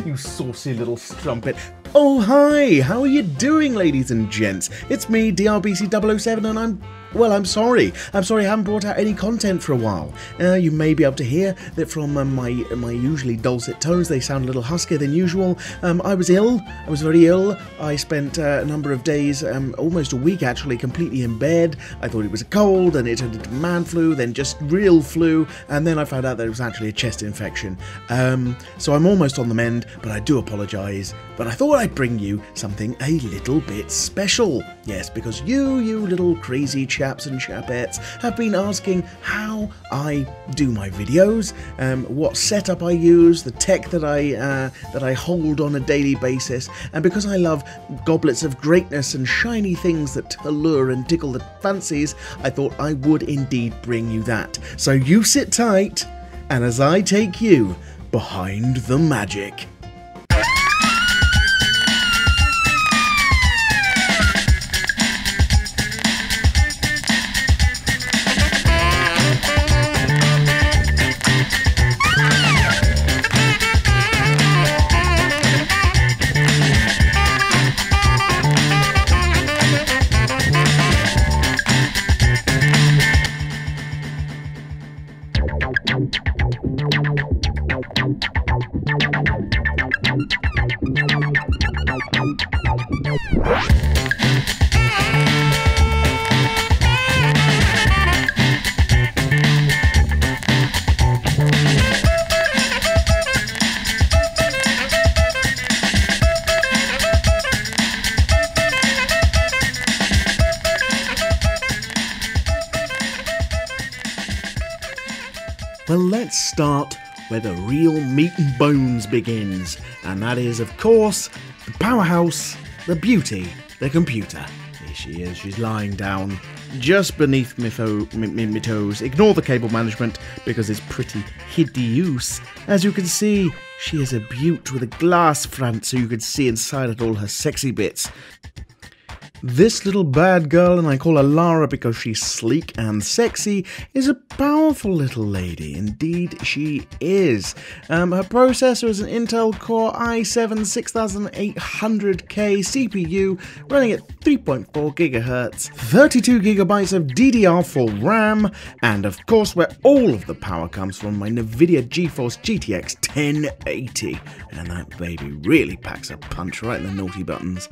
You saucy little strumpet. Oh, hi! How are you doing, ladies and gents? It's me, DRBC 007, and I'm sorry. I'm sorry I haven't brought out any content for a while. You may be able to hear that from my usually dulcet tones, they sound a little huskier than usual. I was ill. I was very ill. I spent a number of days, almost a week actually, completely in bed. I thought it was a cold, and it turned into man flu, then just real flu, and then I found out that it was actually a chest infection. So I'm almost on the mend, but I do apologise. But I thought I'd bring you something a little bit special. Yes, because you little crazy chaps and chapettes have been asking how I do my videos, what setup I use, the tech that I hold on a daily basis, and because I love goblets of greatness and shiny things that allure and tickle the fancies, I thought I would indeed bring you that. So you sit tight, and as I take you behind the magic. Well, let's start where the real meat and bones begins, and that is, of course, the powerhouse, the beauty, the computer. Here she is, she's lying down just beneath my toes. Ignore the cable management because it's pretty hideous. As you can see, she is a beaut with a glass front so you can see inside at all her sexy bits. This little bad girl, and I call her Lara because she's sleek and sexy, is a powerful little lady. Indeed, she is. Her processor is an Intel Core i7 6800K CPU running at 3.4 GHz, 32 GB of DDR4 RAM, and of course where all of the power comes from, my NVIDIA GeForce GTX 1080. And that baby really packs a punch right in the naughty buttons.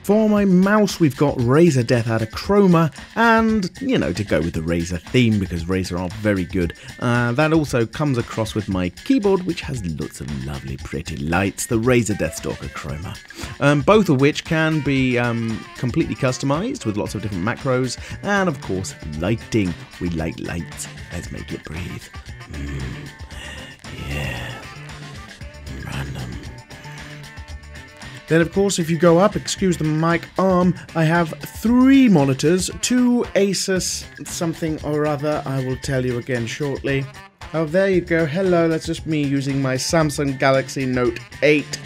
For my mouse, we've got Razer DeathAdder Chroma, and, you know, to go with the Razer theme, because Razer are very good. That also comes across with my keyboard, which has lots of lovely, pretty lights, the Razer DeathStalker Chroma. Both of which can be completely customized with lots of different macros, and of course, lighting. We like lights. Let's make it breathe. Yeah. Random. Then, of course, if you go up, excuse the mic arm, I have 3 monitors, 2 Asus something or other, I will tell you again shortly. Oh, there you go, hello, that's just me using my Samsung Galaxy Note 8.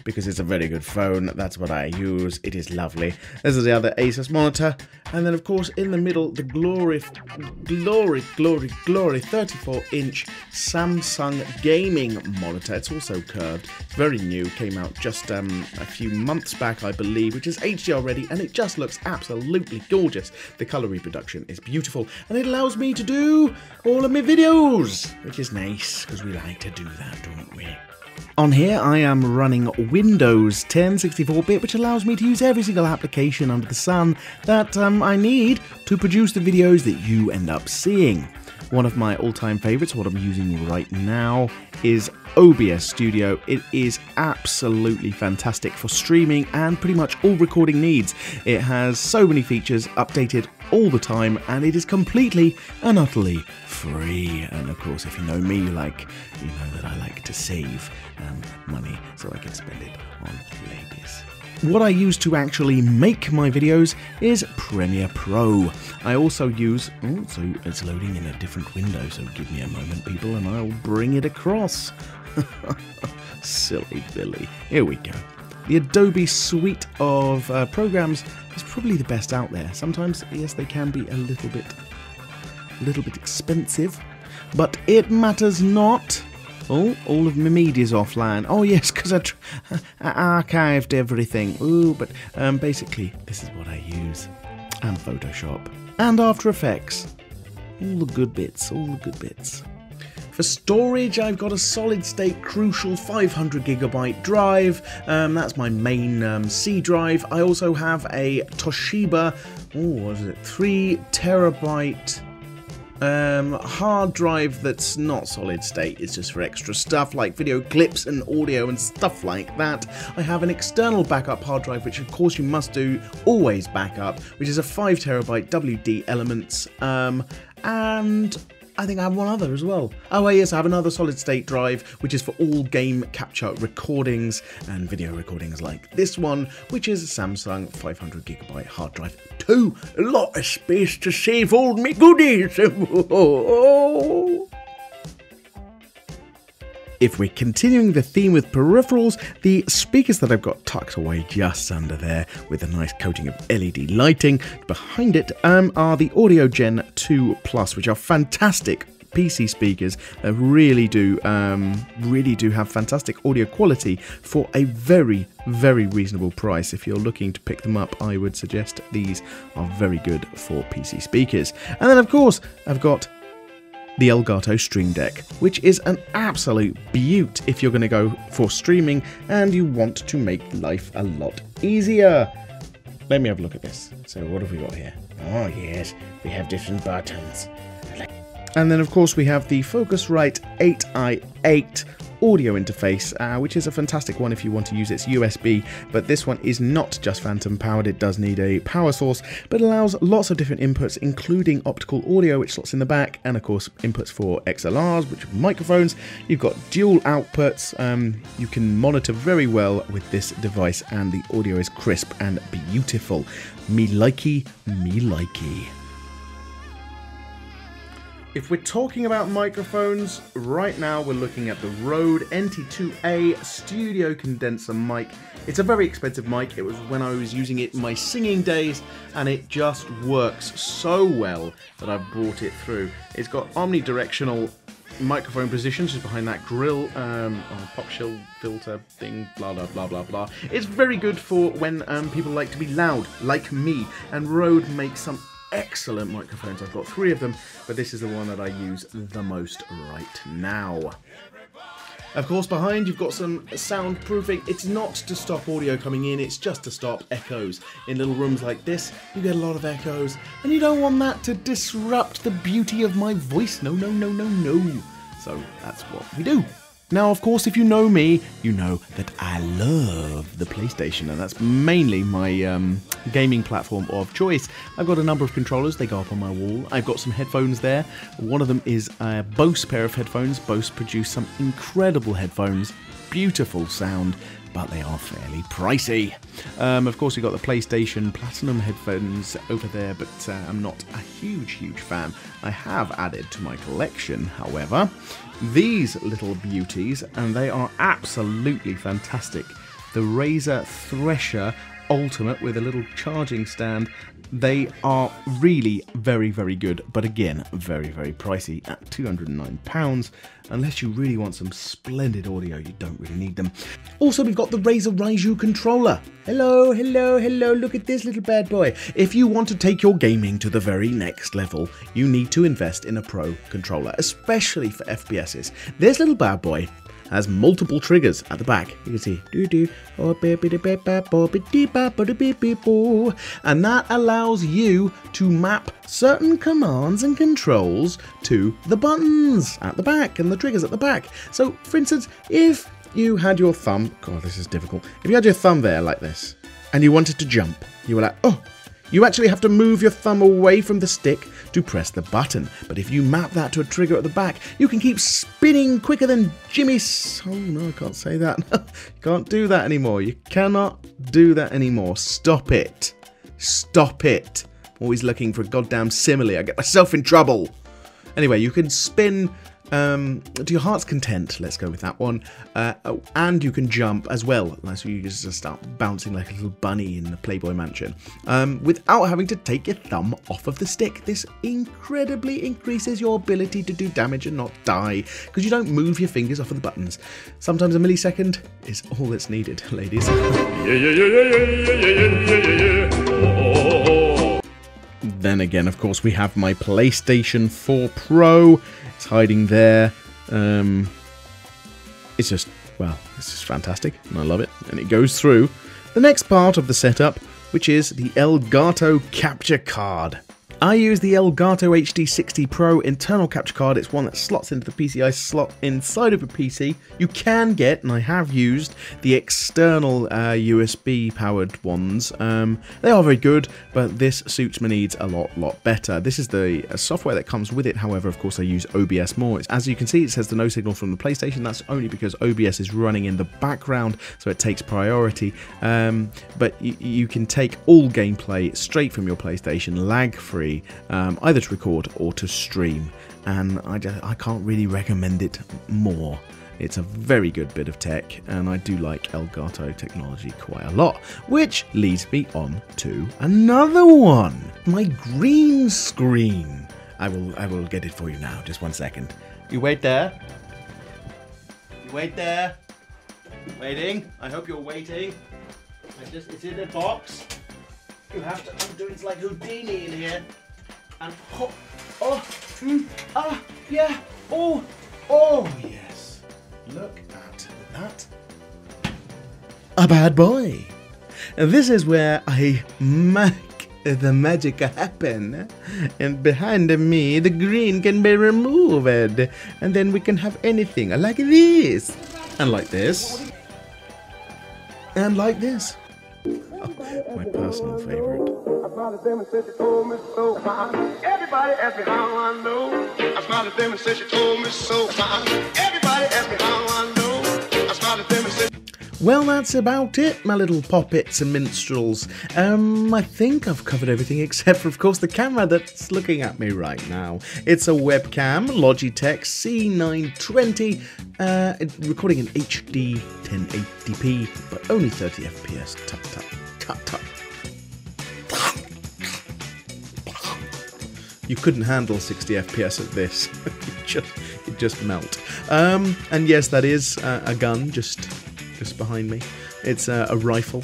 Because it's a very good phone, that's what I use, it is lovely. This is the other Asus monitor, and then of course in the middle, the glory 34-inch Samsung gaming monitor. It's also curved, it's very new, came out just a few months back I believe, which is HDR ready, and it just looks absolutely gorgeous. The colour reproduction is beautiful, and it allows me to do all of my videos, which is nice, because we like to do that, don't we? On here I am running Windows 10 64-bit, which allows me to use every single application under the sun that I need to produce the videos that you end up seeing. One of my all-time favourites, what I'm using right now, is OBS Studio. It is absolutely fantastic for streaming and pretty much all recording needs. It has so many features, updated all the time, and it is completely and utterly free. And of course, if you know me, you know that I like to save money so I can spend it on ladies. What I use to actually make my videos is Premiere Pro. I also use, so it's loading in a different window, so give me a moment people and I'll bring it across. Silly Billy. Here we go. The Adobe suite of programs is probably the best out there. Sometimes, yes, they can be a little bit expensive, but it matters not. Oh, all of my media's offline. Oh yes, because I archived everything. Ooh, but basically, this is what I use. And Photoshop. And After Effects. All the good bits, all the good bits. For storage, I've got a solid-state Crucial 500GB drive. That's my main C drive. I also have a Toshiba, what is it, 3TB hard drive that's not solid-state. It's just for extra stuff like video clips and audio and stuff like that. I have an external backup hard drive, which of course you must do, always backup, which is a 5TB WD Elements, and I think I have one other as well. Oh yes, I have another solid-state drive, which is for all game capture recordings and video recordings like this one, which is a Samsung 500GB hard drive too. A lot of space to save all me goodies. If we're continuing the theme with peripherals, the speakers that I've got tucked away just under there with a nice coating of LED lighting behind it are the Audio Gen 2 Plus, which are fantastic PC speakers that really do have fantastic audio quality for a very, very reasonable price. If you're looking to pick them up, I would suggest these are very good for PC speakers. And then of course, I've got the Elgato Stream Deck, which is an absolute beaut if you're going to go for streaming and you want to make life a lot easier. Let me have a look at this. So what have we got here? Oh yes, we have different buttons. And then of course we have the Focusrite 8i8 audio interface, which is a fantastic one if you want to use its USB, but this one is not just phantom powered. It does need a power source, but allows lots of different inputs, including optical audio, which slots in the back, and of course inputs for XLRs, which are microphones. You've got dual outputs. You can monitor very well with this device, and the audio is crisp and beautiful. Me likey, me likey. If we're talking about microphones, right now we're looking at the RØDE NT2A Studio Condenser mic. It's a very expensive mic. It was when I was using it in my singing days, and it just works so well that I've brought it through. It's got omnidirectional microphone positions just behind that grill, pop shield filter thing, blah blah blah blah blah. It's very good for when people like to be loud, like me, and RØDE makes some excellent microphones. I've got 3 of them, but this is the one that I use the most right now. Of course, behind you've got some soundproofing. It's not to stop audio coming in, it's just to stop echoes. In little rooms like this, you get a lot of echoes, and you don't want that to disrupt the beauty of my voice. No, no, no, no, no. So that's what we do. Now, of course, if you know me, you know that I love the PlayStation, and that's mainly my gaming platform of choice. I've got a number of controllers, they go up on my wall. I've got some headphones there. One of them is a Bose pair of headphones. Bose produce some incredible headphones, beautiful sound, but they are fairly pricey. Of course, we've got the PlayStation Platinum headphones over there, but I'm not a huge fan. I have added to my collection, however, these little beauties, and they are absolutely fantastic. The Razer Thresher Ultimate with a little charging stand. They are really very, very good, but again, very, very pricey at £209. Unless you really want some splendid audio, you don't really need them. Also, we've got the Razer Raiju controller. Hello, hello, hello, look at this little bad boy. If you want to take your gaming to the very next level, you need to invest in a pro controller, especially for FPSs. This little bad boy has multiple triggers at the back. You can see and that allows you to map certain commands and controls to the buttons at the back and the triggers at the back. So for instance, if you had your thumb, God, this is difficult. If you had your thumb there like this and you wanted to jump, you were like, oh, you actually have to move your thumb away from the stick to press the button. But if you map that to a trigger at the back, you can keep spinning quicker than Jimmy's. Oh no, I can't say that. You can't do that anymore. You cannot do that anymore. Stop it. Stop it. I'm always looking for a goddamn simile. I get myself in trouble. Anyway, you can spin to your heart's content. Let's go with that one. And you can jump as well, so you just start bouncing like a little bunny in the Playboy Mansion, without having to take your thumb off of the stick. This incredibly increases your ability to do damage and not die, because you don't move your fingers off of the buttons. Sometimes a millisecond is all that's needed, ladies. Then again, of course, we have my PlayStation 4 Pro. It's hiding there. It's just fantastic, and I love it. And it goes through the next part of the setup, which is the Elgato capture card. I use the Elgato HD60 Pro internal capture card. It's one that slots into the PCI slot inside of a PC. You can get, and I have used, the external USB powered ones. They are very good, but this suits my needs a lot better. This is the software that comes with it. However, of course, I use OBS more. As you can see, it says the no signal from the PlayStation. That's only because OBS is running in the background, so it takes priority. But you can take all gameplay straight from your PlayStation, lag-free, either to record or to stream, and I can't really recommend it more. It's a very good bit of tech, and I do like Elgato technology quite a lot, which leads me on to another one, my green screen. I will get it for you now, just 1 second. You wait there. You wait there. Waiting. I hope you're waiting. It's in the box. You have to undo it like Houdini in here. And yeah, oh yes. Look at that. A bad boy. This is where I make the magic happen. And behind me, the green can be removed. And then we can have anything like this. And like this. And like this. Oh, my personal favourite. Everybody asked me how I know. I smiled at them and said she told me so. Everybody asked me how I know. I smiled at them and said. Well, that's about it, my little poppets and minstrels. I think I've covered everything except for, of course, the camera that's looking at me right now. It's a webcam, Logitech C920, recording in HD 1080p, but only 30 FPS. Tut, tut, tut, tut. You couldn't handle 60 FPS at this. It'd just melt. And yes, that is a gun just behind me. It's a rifle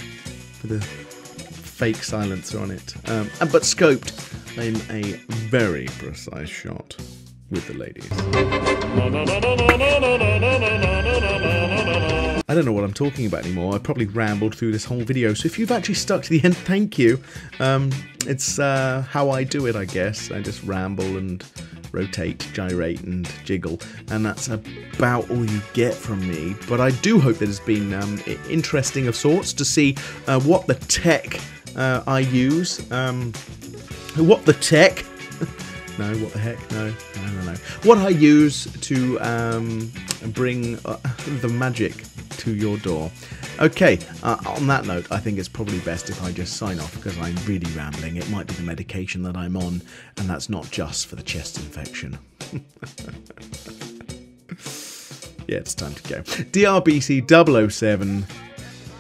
with a fake silencer on it, but scoped in a very precise shot with the ladies. I don't know what I'm talking about anymore. I probably rambled through this whole video, so if you've actually stuck to the end, thank you. It's how I do it, I guess. I just ramble and rotate, gyrate and jiggle, and that's about all you get from me. But I do hope that it's been interesting of sorts to see what the tech I use. What the tech? No, what the heck? No. What I use to bring the magic to your door. Okay, on that note, I think it's probably best if I just sign off because I'm really rambling. It might be the medication that I'm on, and that's not just for the chest infection. Yeah, it's time to go. DRBC 007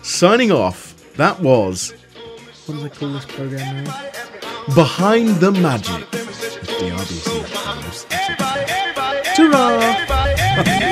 signing off. That was... what do I call this program now? Behind the Magic with DRBC. Ta-ra!